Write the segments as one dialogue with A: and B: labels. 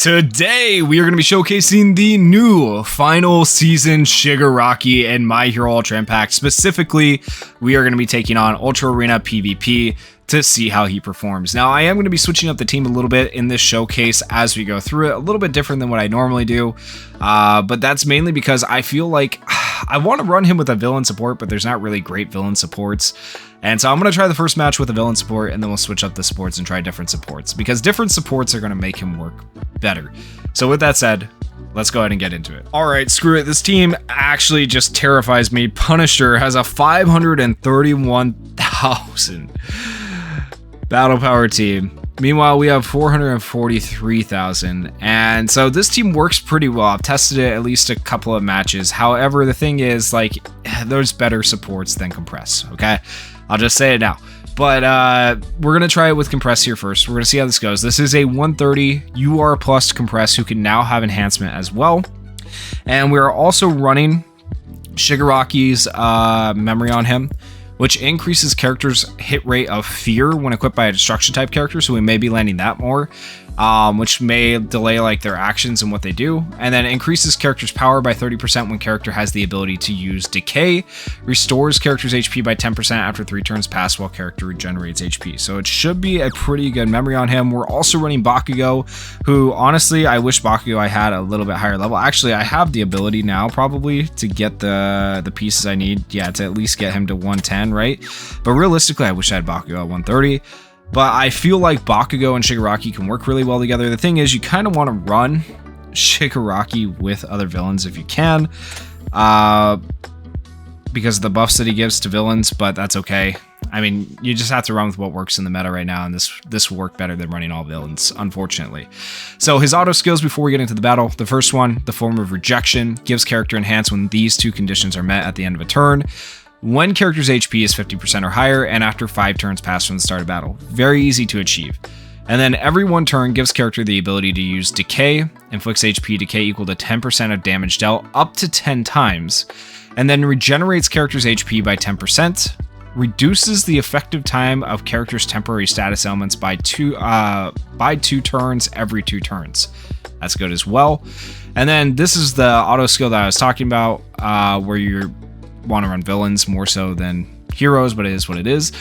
A: Today, we are going to be showcasing the new final season Shigaraki and My Hero Ultra Impact. Specifically, we are going to be taking on Ultra Arena PvP to see how he performs. Now, I am going to be switching up the team a little bit in this showcase as we go through it, a little bit different than what I normally do, but that's mainly because I feel like I want to run him with a villain support, but there's not really great villain supports. And so I'm going to try the first match with a villain support, and then we'll switch up the supports and try different supports, because different supports are going to make him work better. So with that said, let's go ahead and get into it. All right, screw it. This team actually just terrifies me. Punisher has a 531,000 battle power team. Meanwhile, we have 443,000. And so this team works pretty well. I've tested it at least a couple of matches. However, the thing is, like, there's better supports than Compress, okay? I'll just say it now. But we're going to try it with Compress here first. We're going to see how this goes. This is a 130 UR plus Compress who can now have enhancement as well. And we're also running Shigaraki's memory on him, which increases characters' hit rate of fear when equipped by a destruction type character, so we may be landing that more, which may delay like their actions and what they do. And then increases characters' power by 30% when character has the ability to use Decay, restores characters' HP by 10% after 3 turns pass while character regenerates HP. So it should be a pretty good memory on him. We're also running Bakugo, who honestly, I wish Bakugo I had a little bit higher level. Actually, I have the ability now probably to get the pieces I need, yeah, to at least get him to 110, right? But realistically, I wish I had Bakugo at 130. But I feel like Bakugo and Shigaraki can work really well together. The thing is, you kind of want to run Shigaraki with other villains if you can, because of the buffs that he gives to villains, but that's okay. I mean, you just have to run with what works in the meta right now, and this will work better than running all villains, unfortunately. So his auto skills before we get into the battle. The first one, the form of rejection, gives character enhance when these two conditions are met at the end of a turn. When character's HP is 50% or higher, and after 5 turns pass from the start of battle. Very easy to achieve. And then every 1 turn gives character the ability to use Decay, inflicts HP decay equal to 10% of damage dealt up to 10 times, and then regenerates character's HP by 10%, reduces the effective time of character's temporary status elements by 2 turns every 2 turns. That's good as well. And then this is the auto skill that I was talking about, where you want to run villains more so than heroes, but it is what it is.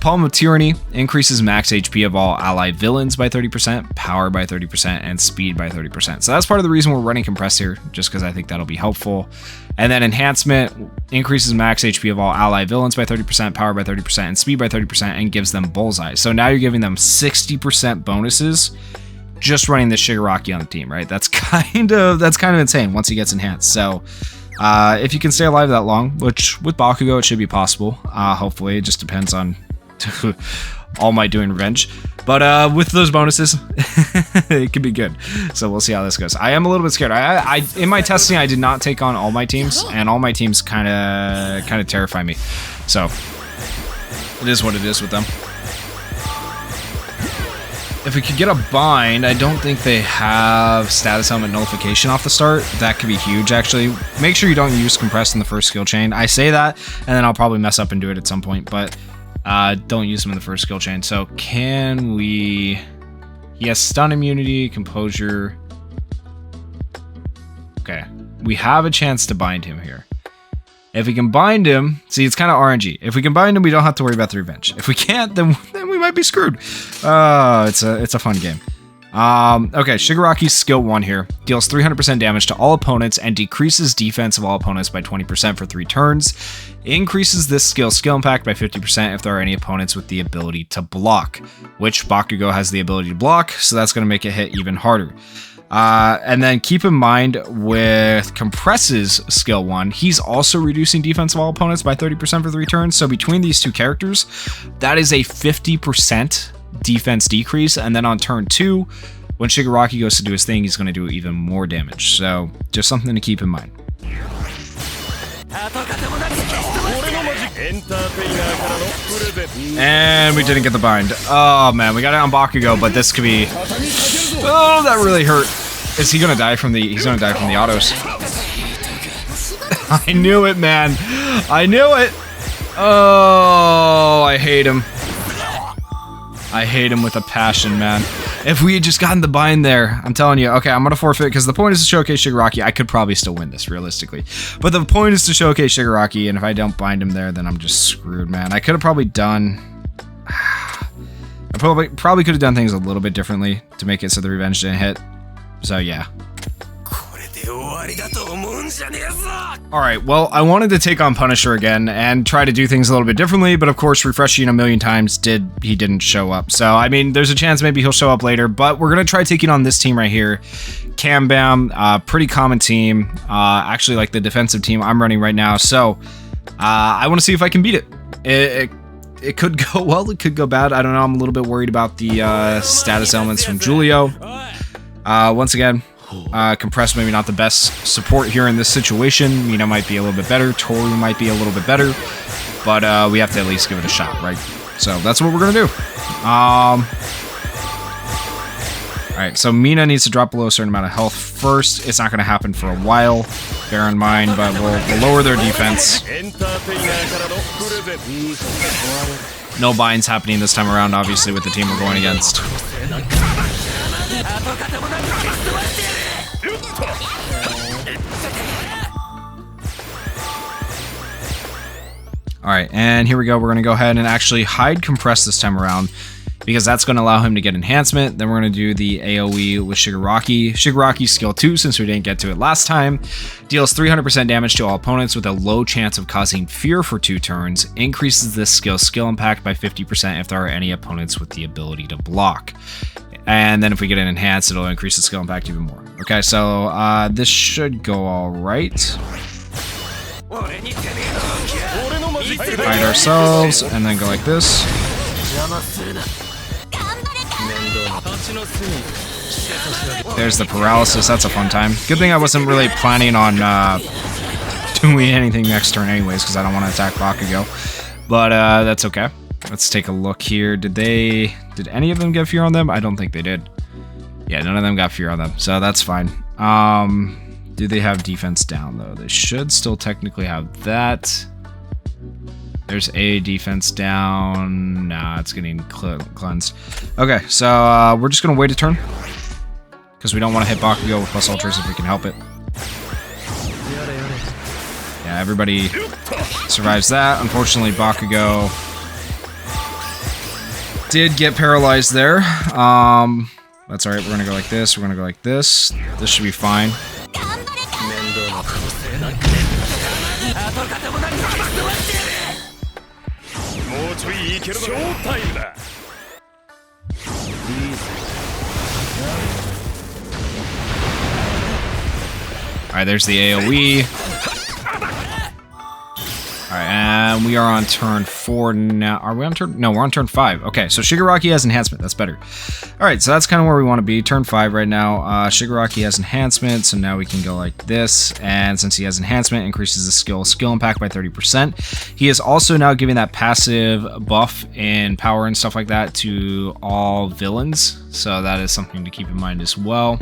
A: Palm of Tyranny increases max HP of all allied villains by 30%, power by 30%, and speed by 30%. So that's part of the reason we're running Compress here, just because I think that'll be helpful. And then Enhancement increases max HP of all allied villains by 30%, power by 30%, and speed by 30%, and gives them Bullseye. So now you're giving them 60% bonuses just running the Shigaraki on the team, right? That's kind of insane once he gets enhanced. So if you can stay alive that long, which with Bakugo it should be possible, hopefully. It just depends on All Might doing revenge, but with those bonuses it could be good. So we'll see how this goes. I am a little bit scared. I in my testing I did not take on all my teams, and all my teams kind of terrify me, so it is what it is with them. If we could get a bind, I don't think they have status element nullification off the start. That could be huge, actually. Make sure you don't use Compress in the first skill chain. I say that, and then I'll probably mess up and do it at some point, but don't use them in the first skill chain. So can we... He has stun immunity, composure. Okay, we have a chance to bind him here. If we can bind him, see, it's kind of RNG. If we can bind him, we don't have to worry about the revenge. If we can't, then we might be screwed. It's a fun game. Okay, Shigaraki's skill 1 here deals 300% damage to all opponents and decreases defense of all opponents by 20% for 3 turns. Increases this skill impact by 50% if there are any opponents with the ability to block, which Bakugo has the ability to block, so that's going to make it hit even harder. And then keep in mind with Compress's skill 1, he's also reducing defense of all opponents by 30% for 3 turns. So between these two characters, that is a 50% defense decrease. And then on turn 2, when Shigaraki goes to do his thing, he's going to do even more damage. So just something to keep in mind. And we didn't get the bind. Oh man, we got it on Bakugo, but this could be... Oh, that really hurt. Is he gonna die from the... He's gonna die from the autos. I knew it, man. I knew it. Oh, I hate him. I hate him with a passion, man. If we had just gotten the bind there, I'm telling you. Okay, I'm going to forfeit because the point is to showcase Shigaraki. I could probably still win this, realistically. But the point is to showcase Shigaraki, and if I don't bind him there, then I'm just screwed, man. I could have probably done... I probably could have done things a little bit differently to make it so the revenge didn't hit. So, yeah. Alright, well, I wanted to take on Punisher again and try to do things a little bit differently, but of course, refreshing a million times he didn't show up. So, I mean, there's a chance maybe he'll show up later, but we're going to try taking on this team right here. CamBam, pretty common team, actually like the defensive team I'm running right now, so I want to see if I can beat it. It could go well, it could go bad, I don't know, I'm a little bit worried about the status elements from Julio. Once again, Compressed maybe not the best support here in this situation. Mina might be a little bit better, Toru might be a little bit better, but we have to at least give it a shot, right? So that's what we're gonna do. Alright, so Mina needs to drop below a certain amount of health first. It's not gonna happen for a while, bear in mind, but we'll lower their defense. No binds happening this time around, obviously, with the team we're going against. Alright, and here we go. We're going to go ahead and actually hide Compress this time around, because that's going to allow him to get enhancement. Then we're going to do the AoE with Shigaraki. Shigaraki's skill 2, since we didn't get to it last time, deals 300% damage to all opponents with a low chance of causing fear for 2 turns, increases this skill's skill impact by 50% if there are any opponents with the ability to block. And then if we get an enhanced, it'll increase the skill impact even more. Okay, so this should go alright. Hide ourselves, and then go like this. There's the paralysis, that's a fun time. Good thing I wasn't really planning on doing anything next turn anyways, because I don't want to attack Bakugo. But that's okay. Let's take a look here. Did any of them get fear on them? I don't think they did. Yeah, none of them got fear on them, so that's fine. Do they have defense down, though? They should still technically have that. There's a defense down. Nah, it's getting cleansed. Okay, so we're just going to wait a turn, because we don't want to hit Bakugo with plus ultras if we can help it. Yeah, everybody survives that. Unfortunately, Bakugo did get paralyzed there. That's alright, we're gonna go like this, we're gonna go like this. This should be fine. Alright, there's the AoE. Alright, and we are on turn 4 now. Are we on turn? No, we're on turn 5. Okay, so Shigaraki has enhancement. That's better. Alright, so that's kind of where we want to be. Turn 5 right now. Shigaraki has enhancement, so now we can go like this. And since he has enhancement, increases the skill impact by 30%. He is also now giving that passive buff and power and stuff like that to all villains. So that is something to keep in mind as well.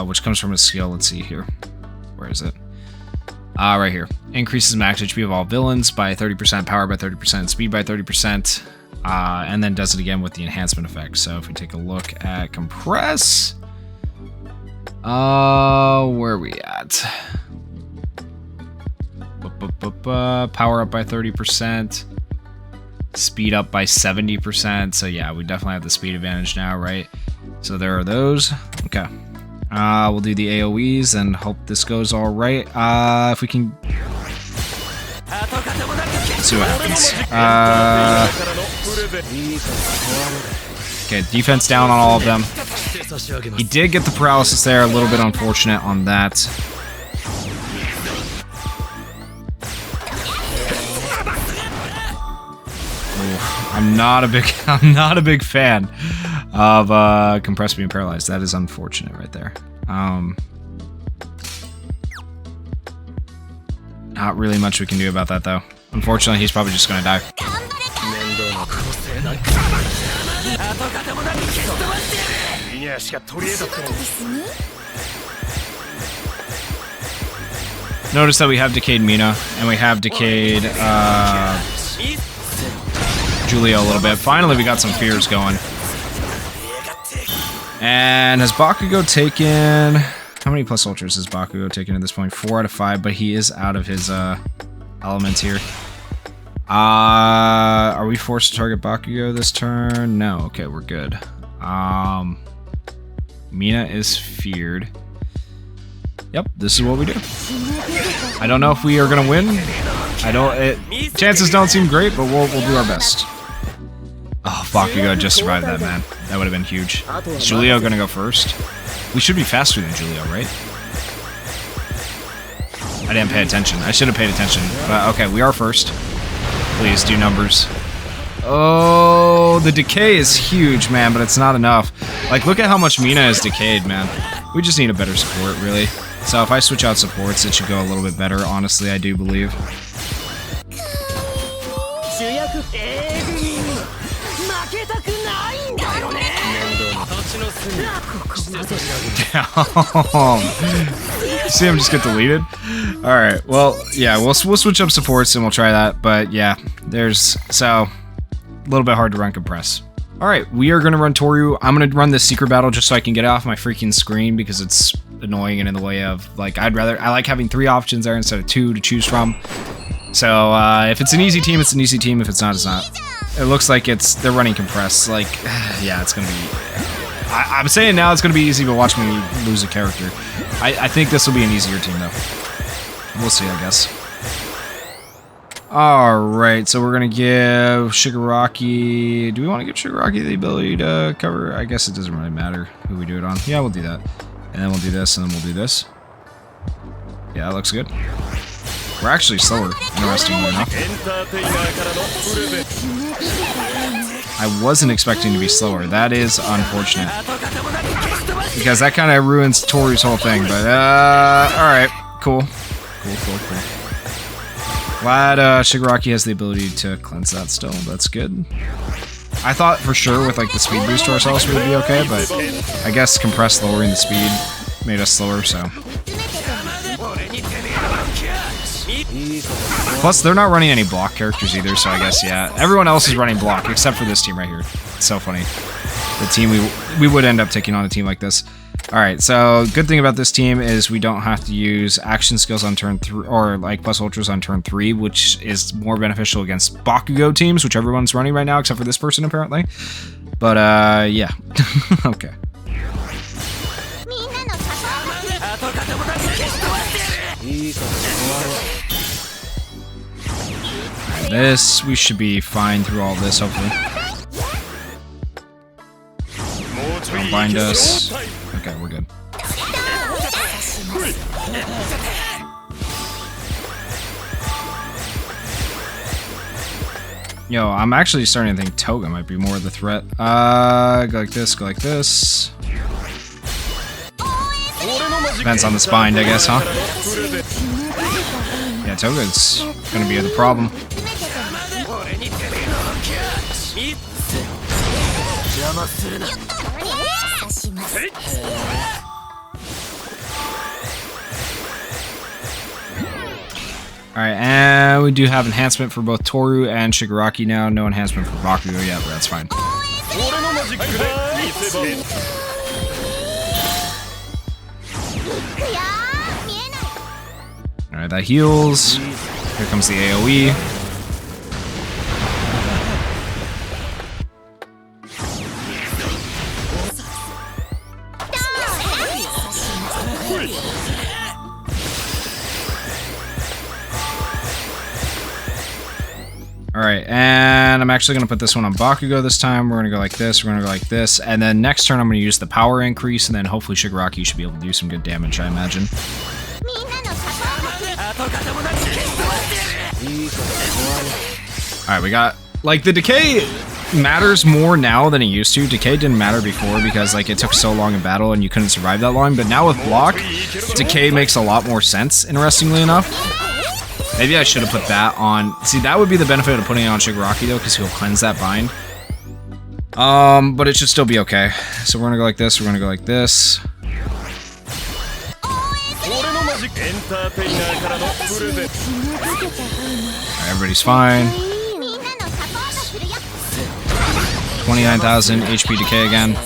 A: Which comes from his skill. Let's see here. Where is it? Right here. Increases max HP of all villains by 30%, power by 30%, speed by 30%, and then does it again with the enhancement effect. So if we take a look at Compress, where are we at? Power up by 30%, speed up by 70%. So yeah, we definitely have the speed advantage now, right? So there are those. Okay. We'll do the AoEs and hope this goes all right. If we can... Let's see what happens. Okay, defense down on all of them. He did get the paralysis there, a little bit unfortunate on that. Ooh, I'm not a big fan of Compressed being paralyzed. That is unfortunate right there. Not really much we can do about that though. Unfortunately, he's probably just gonna die. Notice that we have decayed Mina and we have decayed Julio a little bit. Finally, we got some fears going. And has Bakugo taken... How many plus ultras has Bakugo taken at this point? 4 out of 5, but he is out of his elements here. Are we forced to target Bakugo this turn? No. Okay, we're good. Mina is feared. Yep, this is what we do. I don't know if we are gonna win. Chances don't seem great, but we'll do our best. Oh, Bakugo just survived that, man. That would have been huge. Is Julio gonna go first? We should be faster than Julio, right? I didn't pay attention. I should have paid attention. But okay, we are first. Please do numbers. Oh, the decay is huge, man, but it's not enough. Like, look at how much Mina is decayed, man. We just need a better support, really. So if I switch out supports, it should go a little bit better, honestly, I do believe. See him just get deleted? Alright, well, yeah, we'll switch up supports and we'll try that, but yeah, so, a little bit hard to run compress. Alright, we are going to run Toru. I'm going to run this secret battle just so I can get it off my freaking screen because it's annoying and in the way of, like, I like having 3 options there instead of 2 to choose from. So, if it's an easy team, it's an easy team. If it's not, it's not. It looks like they're running compress. Like, yeah, it's going to be... I'm saying now it's going to be easy, but watch me lose a character. I think this will be an easier team, though. We'll see, I guess. Alright, so we're going to give Shigaraki... Do we want to give Shigaraki the ability to cover? I guess it doesn't really matter who we do it on. Yeah, we'll do that. And then we'll do this, and then we'll do this. Yeah, that looks good. We're actually slower, interestingly enough. I wasn't expecting to be slower. That is unfortunate. Because that kind of ruins Toru's whole thing, but, alright. Cool. Cool. Glad, Shigaraki has the ability to cleanse that still. That's good. I thought for sure with, like, the speed boost to ourselves we would be okay, but I guess compress lowering the speed made us slower, so... Plus, they're not running any block characters either, so I guess, yeah. Everyone else is running block, except for this team right here. It's so funny. The team, we would end up taking on a team like this. Alright, so good thing about this team is we don't have to use action skills on turn 3, or like plus ultras on turn 3, which is more beneficial against Bakugo teams, which everyone's running right now, except for this person apparently. But, yeah. Okay. This, we should be fine through all this, hopefully. Don't bind us. Okay, we're good. Yo, I'm actually starting to think Toga might be more of the threat. Go like this, go like this. Depends on the spine, I guess, huh? Yeah, Toga's gonna be the problem. Alright, and we do have enhancement for both Toru and Shigaraki now. No enhancement for Bakugo yet, but that's fine. Alright, that heals. Here comes the AoE. Alright, and I'm actually going to put this one on Bakugo this time. We're going to go like this, we're going to go like this, and then next turn I'm going to use the power increase, and then hopefully Shigaraki should be able to do some good damage, I imagine. Alright, we got... Like, the decay matters more now than it used to. Decay didn't matter before because, like, it took so long in battle and you couldn't survive that long, but now with block, decay makes a lot more sense, interestingly enough. Maybe I should have put that on... See, that would be the benefit of putting it on Shigaraki, though, because he'll cleanse that bind. But it should still be okay. So we're gonna go like this, we're gonna go like this. Alright, everybody's fine. 29,000 HP decay again.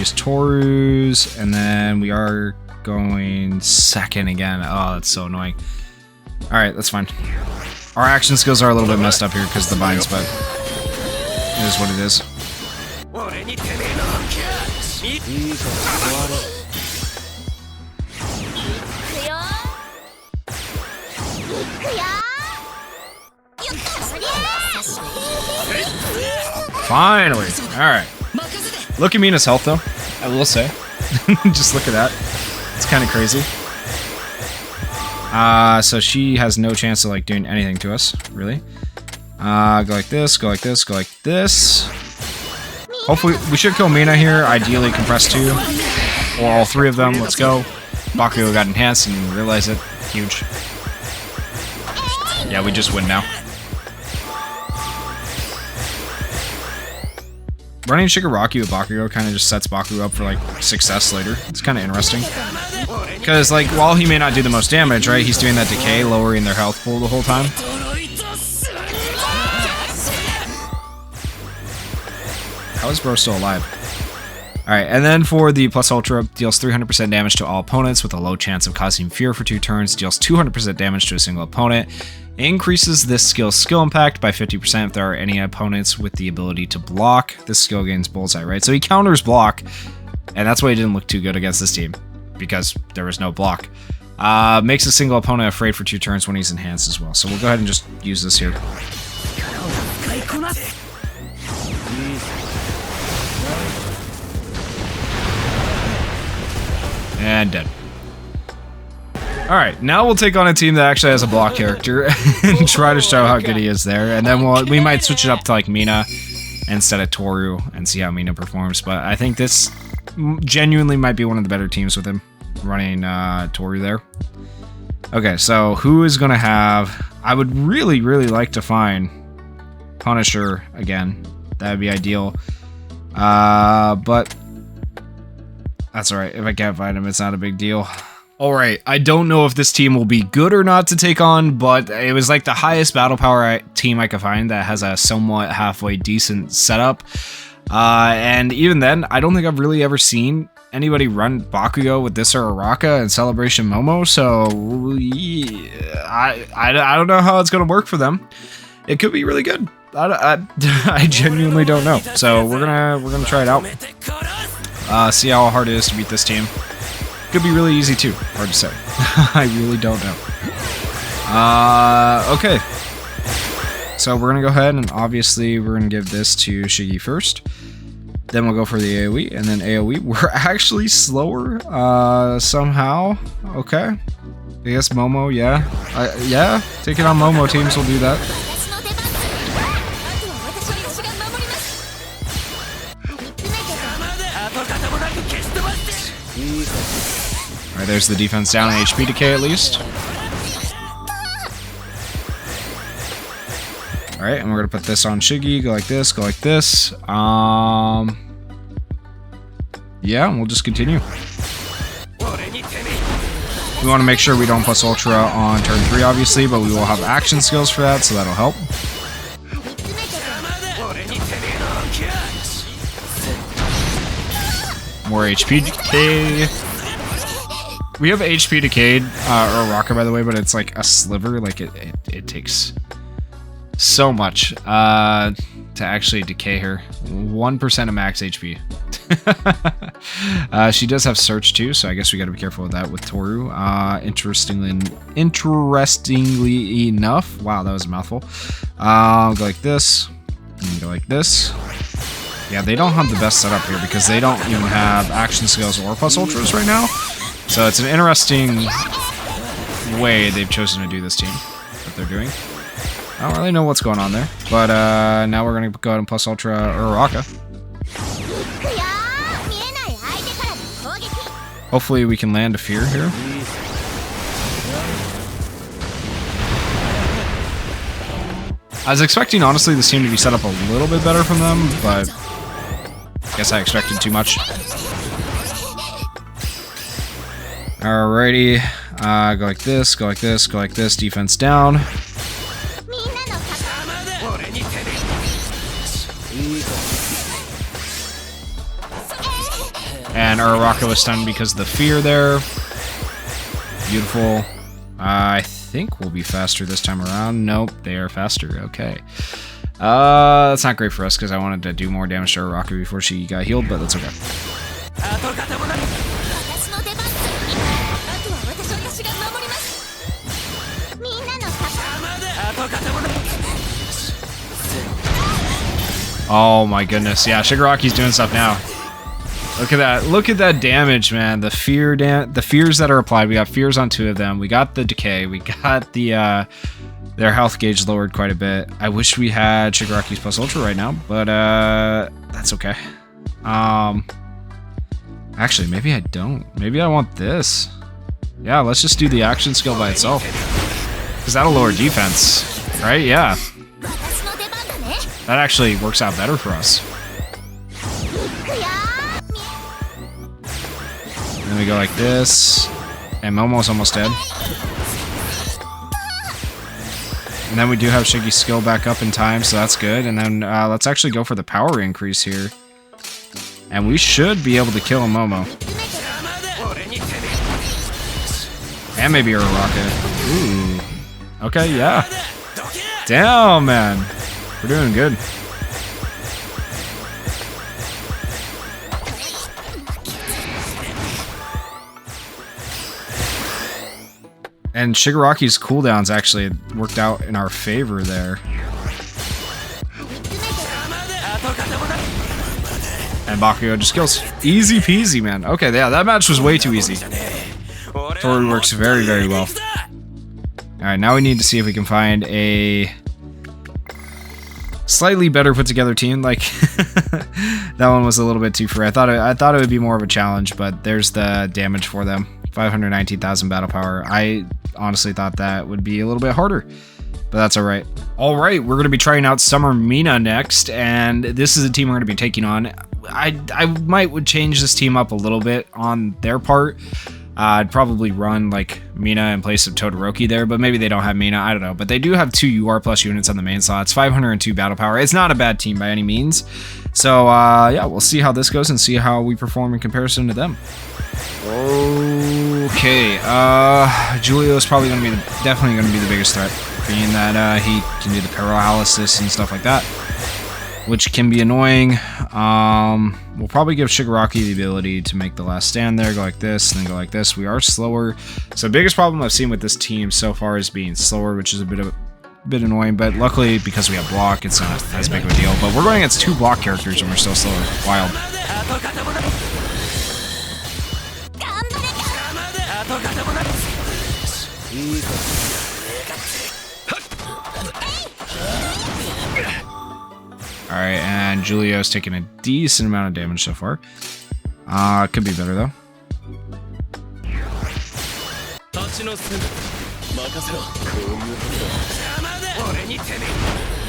A: use Toru's, and then we are going second again. Oh, that's so annoying. Alright, that's fine. Our action skills are a little bit messed up here because of the binds, but it is what it is. Finally! Alright. Look at Mina's health, though, I will say. Just look at that. It's kind of crazy. So she has no chance of, like, doing anything to us, really. Go like this, go like this, go like this. Hopefully, we should kill Mina here. Ideally, compress 2. Or all 3 of them. Let's go. Bakugo got enhanced and realize it. Huge. Yeah, we just win now. Running Shigaraki with Bakugo kind of just sets Bakugo up for, like, success later. It's kind of interesting. Because, like, while he may not do the most damage, right, he's doing that decay, lowering their health pool the whole time. How is bro still alive? Alright, and then for the Plus Ultra, deals 300% damage to all opponents with a low chance of causing fear for 2 turns, deals 200% damage to a single opponent, increases this skill's skill impact by 50% if there are any opponents with the ability to block. This skill gains bullseye, right? So he counters block, and that's why he didn't look too good against this team, because there was no block. Makes a single opponent afraid for 2 turns when he's enhanced as well. So we'll go ahead and just use this here. And dead. Alright, now we'll take on a team that actually has a block character and try to show how good he is there. And then we might switch it up to like Mina instead of Toru and see how Mina performs. But I think this genuinely might be one of the better teams with him running Toru there. Okay, so who is going to have... I would really, really like to find Punisher again. That would be ideal. But that's alright. If I can't find him, it's not a big deal. Alright, I don't know if this team will be good or not to take on, but it was like the highest battle power team I could find that has a somewhat halfway decent setup. And even then, I don't think I've really ever seen anybody run Bakugo with this or Araka in Celebration Momo, so yeah, I don't know how it's going to work for them. It could be really good. I genuinely don't know. So we're gonna try it out. See how hard it is to beat this team. Could be really easy too. Hard to say. I really don't know. Okay. So we're gonna go ahead and obviously we're gonna give this to Shigi first. Then we'll go for the AoE, and then AoE. We're actually slower somehow. Okay. I guess Momo, yeah. Yeah, taking on Momo teams will do that. Alright, there's the defense down and HP decay at least. Alright, and we're gonna put this on Shigi, go like this, go like this. Yeah, and we'll just continue. We want to make sure we don't plus Ultra on turn 3, obviously, but we will have action skills for that, so that'll help. More HP decay. We have HP decayed, or Rocker, by the way, but it's like a sliver. Like it takes so much to actually decay her. 1% of max HP. She does have Search too, so I guess we got to be careful with that with Toru. Interestingly enough, wow, that was a mouthful. Go like this, and go like this. Yeah, they don't have the best setup here because they don't even have action skills or plus ultras right now. So it's an interesting way they've chosen to do this team, what they're doing. I don't really know what's going on there, but now we're going to go ahead and plus Ultra Uraraka. Hopefully we can land a fear here. I was expecting, honestly, this team to be set up a little bit better from them, but I guess I expected too much. Alrighty, go like this, go like this, go like this, defense down. And Uraraka was stunned because of the fear there. Beautiful. I think we'll be faster this time around. Nope, they are faster. Okay. That's not great for us because I wanted to do more damage to Uraraka before she got healed, but that's okay. Oh my goodness. Yeah, Shigaraki's doing stuff now. Look at that. Look at that damage, man. The fears that are applied. We got fears on 2 of them. We got the decay. We got the their health gauge lowered quite a bit. I wish we had Shigaraki's plus ultra right now, but that's okay. Actually, maybe I don't. Maybe I want this. Yeah, let's just do the action skill by itself. Because that'll lower defense, right? Yeah. That actually works out better for us. And then we go like this. And Momo's almost dead. And then we do have Shiggy's skill back up in time, so that's good. And then let's actually go for the power increase here. And we should be able to kill a Momo. And maybe a rocket. Ooh. Okay, yeah. Damn, man. We're doing good. And Shigaraki's cooldowns actually worked out in our favor there. And Bakugo just kills. Easy peasy, man. Okay, yeah, that match was way too easy. Toru works very, very well. Alright, now we need to see if we can find a slightly better put together team. Like that one was a little bit too free. I thought it would be more of a challenge, but there's the damage for them. 519,000 battle power. I honestly thought that would be a little bit harder, but that's alright. Alright, we're going to be trying out Summer Mina next, and this is a team we're going to be taking on. I would change this team up a little bit on their part. I'd probably run like Mina in place of Todoroki there, but maybe they don't have Mina, I don't know. But they do have 2 UR plus units on the main slots, 502 battle power. It's not a bad team by any means. So yeah, we'll see how this goes and see how we perform in comparison to them. Okay, Julio is probably going to be definitely going to be the biggest threat, being that he can do the paralysis and stuff like that, which can be annoying. We'll probably give Shigaraki the ability to make the last stand there, go like this, and then go like this. We are slower. So the biggest problem I've seen with this team so far is being slower, which is a bit annoying, but luckily because we have block, it's not as big of a deal. But we're going against 2 block characters and we're still slower. Wild. Alright, and Julio's taking a decent amount of damage so far. Could be better though.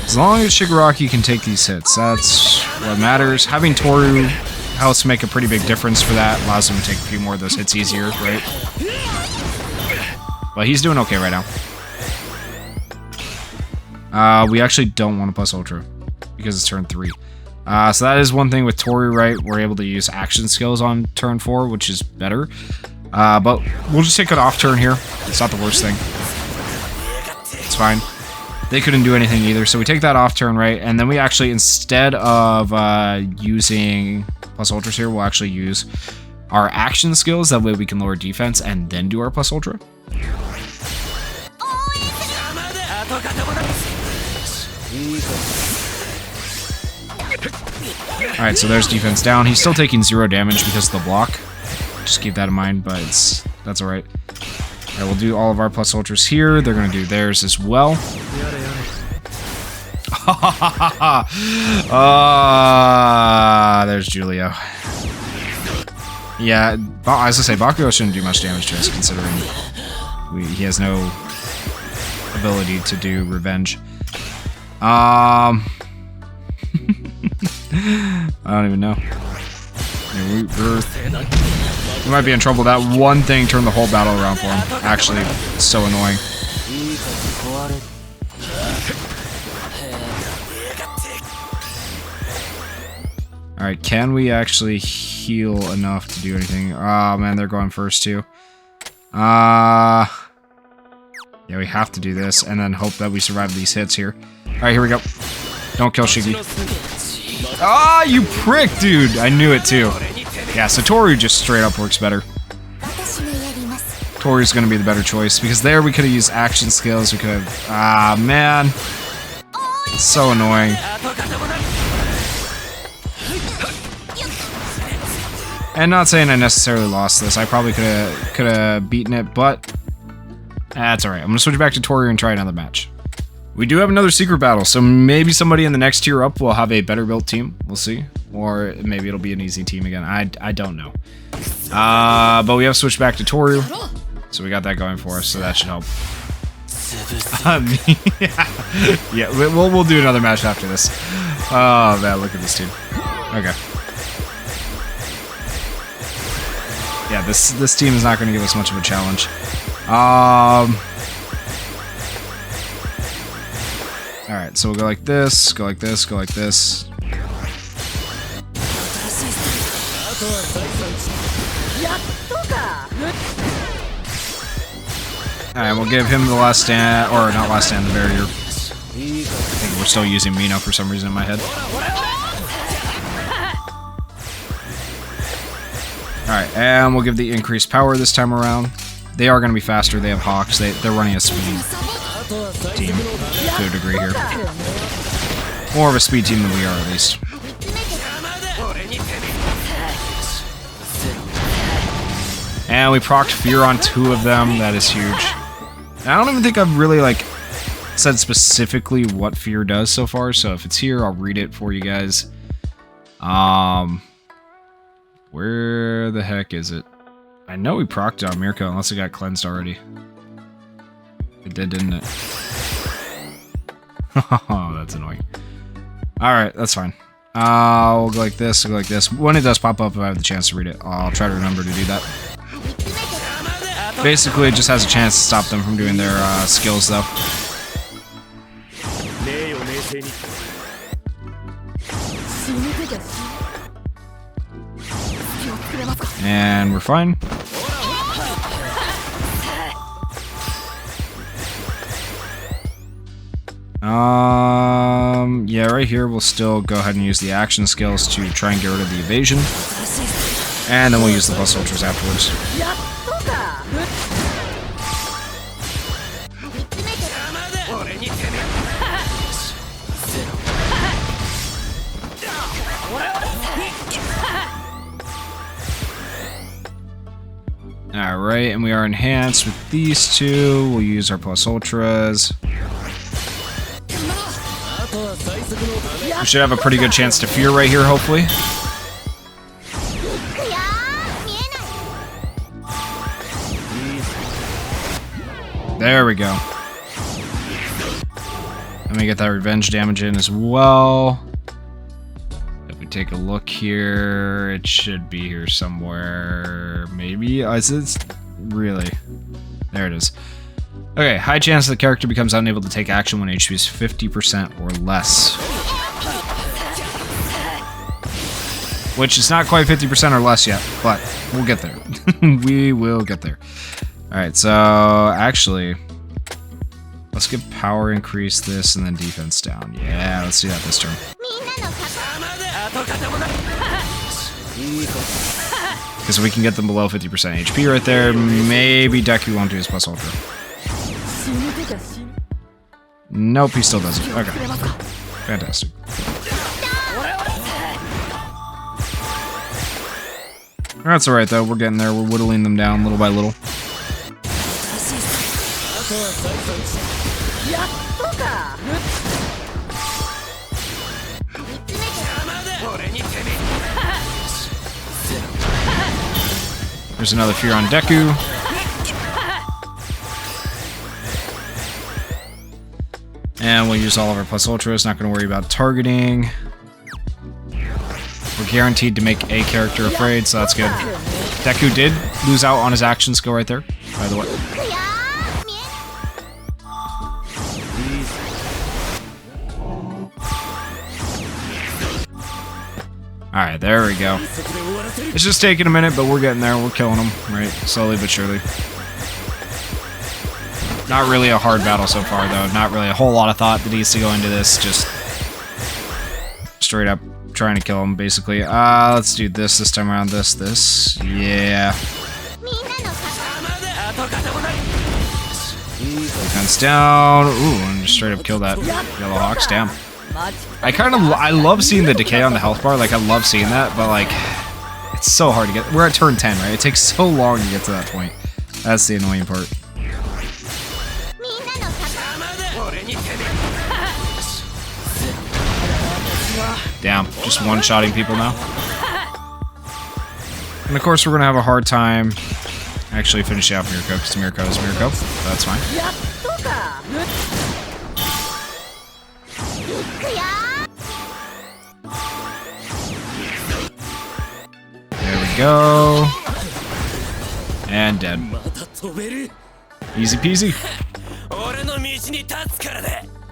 A: As long as Shigaraki can take these hits, that's what matters. Having Toru helps make a pretty big difference for that. Allows him to take a few more of those hits easier, right? But he's doing okay right now. We actually don't want to plus Ultra because it's turn 3. So that is one thing with Toru, right? We're able to use action skills on turn 4, which is better. But we'll just take it off turn here. It's not the worst thing. It's fine. They couldn't do anything either, so we take that off turn, right? And then we actually, instead of using plus ultras here, we'll actually use our action skills. That way we can lower defense and then do our plus ultra. Alright, so there's defense down. He's still taking 0 damage because of the block. Just keep that in mind, but that's alright. Alright, we'll do all of our plus ultras here. They're going to do theirs as well. There's Julio. Yeah, as I say, Bakugo shouldn't do much damage to us, considering he has no ability to do revenge. I don't even know. Yeah, we might be in trouble. That one thing turned the whole battle around for him. Actually, it's so annoying. Alright, can we actually heal enough to do anything? Oh man, they're going first too. Yeah, we have to do this and then hope that we survive these hits here. Alright, here we go. Don't kill Shiggy. Ah, you prick, dude! I knew it too. Yeah, so Toru just straight up works better. Toru's gonna be the better choice, because there we could have used action skills, we could have... Ah, man. It's so annoying. And not saying I necessarily lost this, I probably could have beaten it, but... That's alright, I'm gonna switch back to Toru and try another match. We do have another secret battle, so maybe somebody in the next tier up will have a better built team. We'll see. Or maybe it'll be an easy team again. I don't know. But we have switched back to Toru. So we got that going for us, so that should help. Yeah, we'll do another match after this. Oh man, look at this team. Okay. Yeah, this team is not going to give us much of a challenge. Alright, so we'll go like this, go like this, go like this. Alright, we'll give him the last stand, or not last stand, the barrier. I think we're still using Mina for some reason in my head. Alright, and we'll give the increased power this time around. They are going to be faster, they have Hawks, they're running a speed team to a degree here. More of a speed team than we are, at least. And we procced Fear on 2 of them, that is huge. I don't even think I've really, like, said specifically what Fear does so far, so if it's here, I'll read it for you guys. Where the heck is it? I know we procced on Mirko, unless it got cleansed already. It did, didn't it? Oh, that's annoying. Alright, that's fine. We'll go like this, we'll go like this. When it does pop up, if I have the chance to read it, I'll try to remember to do that. Basically, it just has a chance to stop them from doing their skills, though. And we're fine. Yeah, right here we'll still go ahead and use the action skills to try and get rid of the evasion. And then we'll use the plus ultras afterwards. Alright, and we are enhanced with these two. We'll use our plus ultras. We should have a pretty good chance to Fear right here, hopefully. There we go. Let me get that revenge damage in as well. If we take a look here, it should be here somewhere. Maybe? Is it really? There it is. Okay, high chance the character becomes unable to take action when HP is 50% or less. Which is not quite 50% or less yet, but we'll get there. We will get there. Alright, so actually, let's get power increase this and then defense down. Yeah, let's do that this turn. Because we can get them below 50% HP right there. Maybe Deku won't do his plus ultra. Nope, he still doesn't. Okay. Fantastic. That's alright though, we're getting there. We're whittling them down little by little. There's another Fear on Deku. And we'll use all of our plus ultras, not going to worry about targeting. We're guaranteed to make a character afraid, so that's good. Deku did lose out on his action skill right there, by the way. Alright, there we go. It's just taking a minute, but we're getting there. We're killing them, right? Slowly but surely. Not really a hard battle so far, though. Not really a whole lot of thought that needs to go into this. Just straight up trying to kill him, basically. Let's do this time around. This. Yeah. Defense down. Ooh, and just straight up kill that Yellow Hawks. Damn. I love seeing the decay on the health bar. Like, I love seeing that, but like, it's so hard to get. We're at turn 10, right? It takes so long to get to that point. That's the annoying part. Damn, just one-shotting people now. And of course, we're gonna have a hard time actually finishing off Mirko, because Mirko is Mirko. That's fine. There we go. And dead. Easy peasy.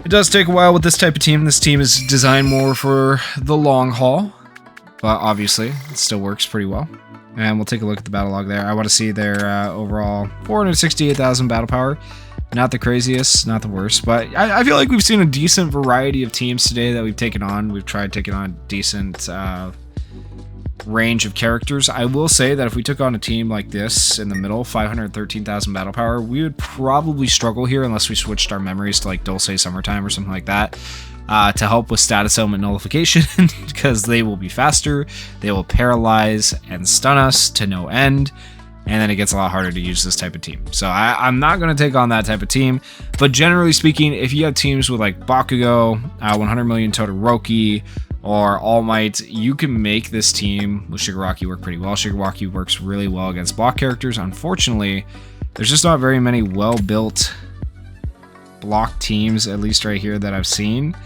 A: It does take a while with this type of team. This team is designed more for the long haul, but obviously it still works pretty well. And we'll take a look at the battle log there. I want to see their overall 468,000 battle power. Not the craziest, not the worst, but I feel like we've seen a decent variety of teams today that we've taken on. We've tried taking on decent range of characters. I will say that if we took on a team like this in the middle, 513,000 battle power, we would probably struggle here unless we switched our memories to like Dulce Summertime or something like that to help with status element nullification because they will be faster, they will paralyze and stun us to no end, and then it gets a lot harder to use this type of team. So I'm not going to take on that type of team, but generally speaking, if you have teams with like Bakugo, 100 million Todoroki, or All Might, you can make this team with Shigaraki work pretty well. Shigaraki works really well against block characters. Unfortunately, there's just not very many well-built block teams, at least right here, that I've seen.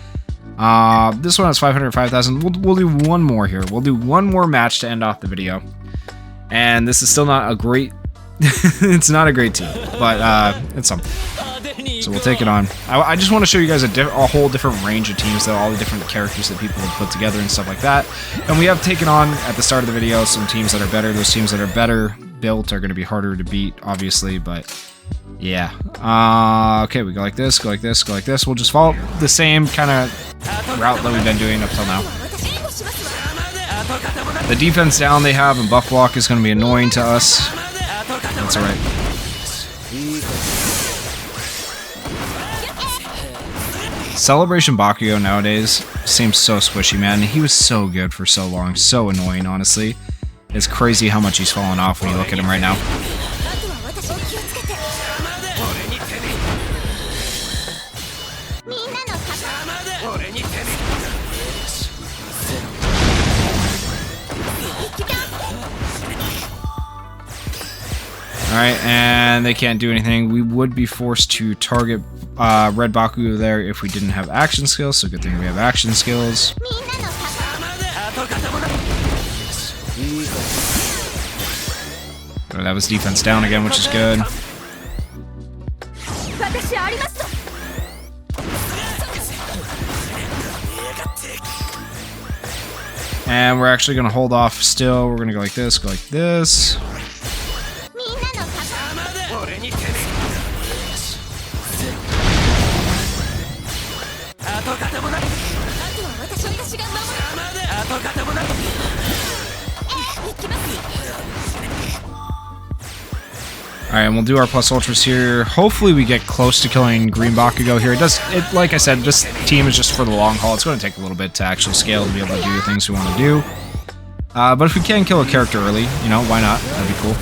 A: This one has 505,000. We'll do one more here. We'll do one more match to end off the video. And this is still not a great... it's not a great team, but it's something. So we'll take it on. I just want to show you guys a whole different range of teams, though, all the different characters that people have put together and stuff like that. And we have taken on, at the start of the video, some teams that are better. Those teams that are better built are going to be harder to beat, obviously, but yeah. Okay, we go like this, go like this, go like this. We'll just follow the same kind of route that we've been doing up till now. The defense down they have and buff block is going to be annoying to us. That's alright. Celebration Bakugo nowadays seems so squishy, man. He was so good for so long. So annoying, honestly. It's crazy how much he's fallen off when you look at him right now. Alright, and they can't do anything. We would be forced to target Red Bakugo there if we didn't have action skills, so good thing we have action skills. Oh, that was defense down again, which is good. And we're actually going to hold off still. We're going to go like this, go like this. Alright, and we'll do our plus ultras here. Hopefully we get close to killing Green Bakugo here. Like I said, this team is just for the long haul. It's going to take a little bit to actually scale to be able to do the things we want to do. But if we can kill a character early, you know, why not? That'd be cool.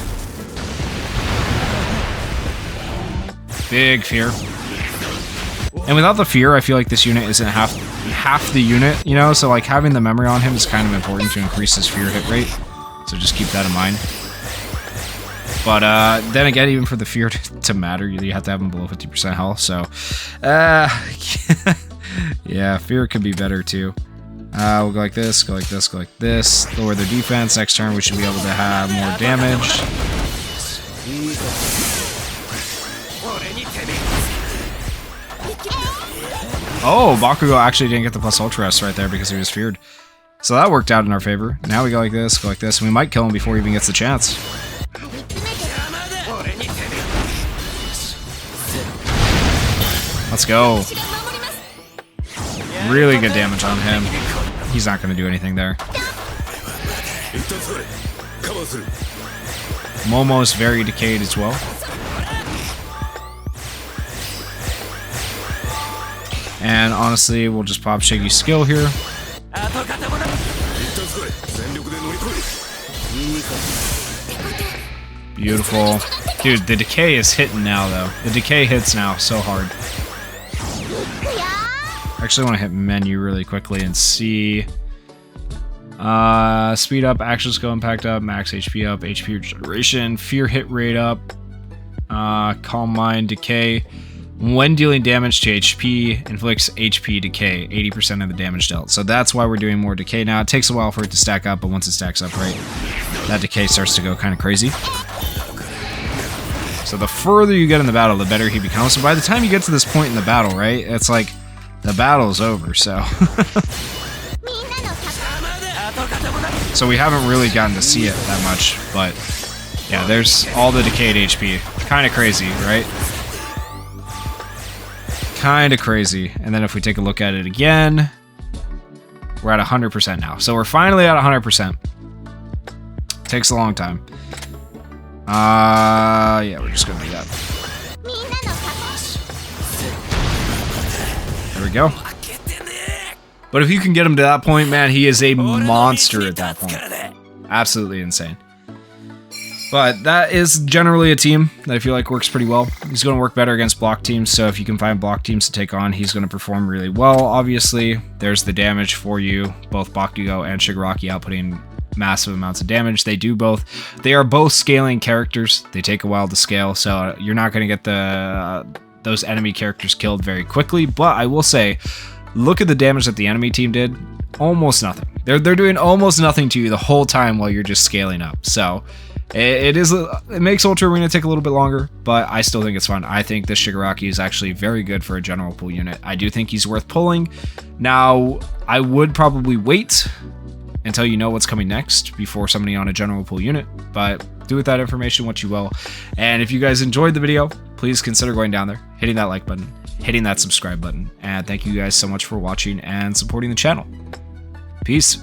A: Big fear. And without the fear, I feel like this unit isn't half the unit, you know? So like having the memory on him is kind of important to increase his fear hit rate. So just keep that in mind. But then again, even for the fear to matter, you have to have him below 50% health. So, yeah, fear could be better too. We'll go like this, go like this, go like this. Lower their defense. Next turn, we should be able to have more damage. Oh, Bakugo actually didn't get the plus ultra S right there because he was feared. So that worked out in our favor. Now we go like this, and we might kill him before he even gets the chance. Let's go. Really good damage on him. He's not going to do anything there. Momo's very decayed as well. And honestly, we'll just pop Shiggy's skill here. Beautiful. Dude, the decay is hitting now, though. The decay hits now so hard. I actually want to hit menu really quickly and see. Speed up, action skill impact up, max HP up, HP regeneration, fear hit rate up, calm mind, decay. When dealing damage to HP, inflicts HP decay, 80% of the damage dealt. So that's why we're doing more decay now. It takes a while for it to stack up, but once it stacks up right, that decay starts to go kind of crazy. So the further you get in the battle, the better he becomes. So by the time you get to this point in the battle, right, it's like the battle's over, so. So we haven't really gotten to see it that much, but yeah, there's all the decayed HP. Kind of crazy, right? Kind of crazy. And then if we take a look at it again, we're at 100% now. So we're finally at 100%. Takes a long time. Yeah, we're just gonna do that. There we go. But if you can get him to that point, man, he is a monster at that point. Absolutely insane. But that is generally a team that I feel like works pretty well. He's going to work better against block teams, so if you can find block teams to take on, he's going to perform really well. Obviously, there's the damage for you. Both Bakugo and Shigaraki outputting massive amounts of damage. They do both. They are both scaling characters. They take a while to scale, so you're not going to get those enemy characters killed very quickly. But I will say, look at the damage that the enemy team did. Almost nothing. They're doing almost nothing to you the whole time while you're just scaling up. So it makes Ultra Arena take a little bit longer, but I still think it's fun. I think this Shigaraki is actually very good for a general pool unit. I do think he's worth pulling. Now, I would probably wait until you know what's coming next before somebody on a general pool unit, but do with that information what you will. And if you guys enjoyed the video, please consider going down there, hitting that like button, hitting that subscribe button, and thank you guys so much for watching and supporting the channel. Peace.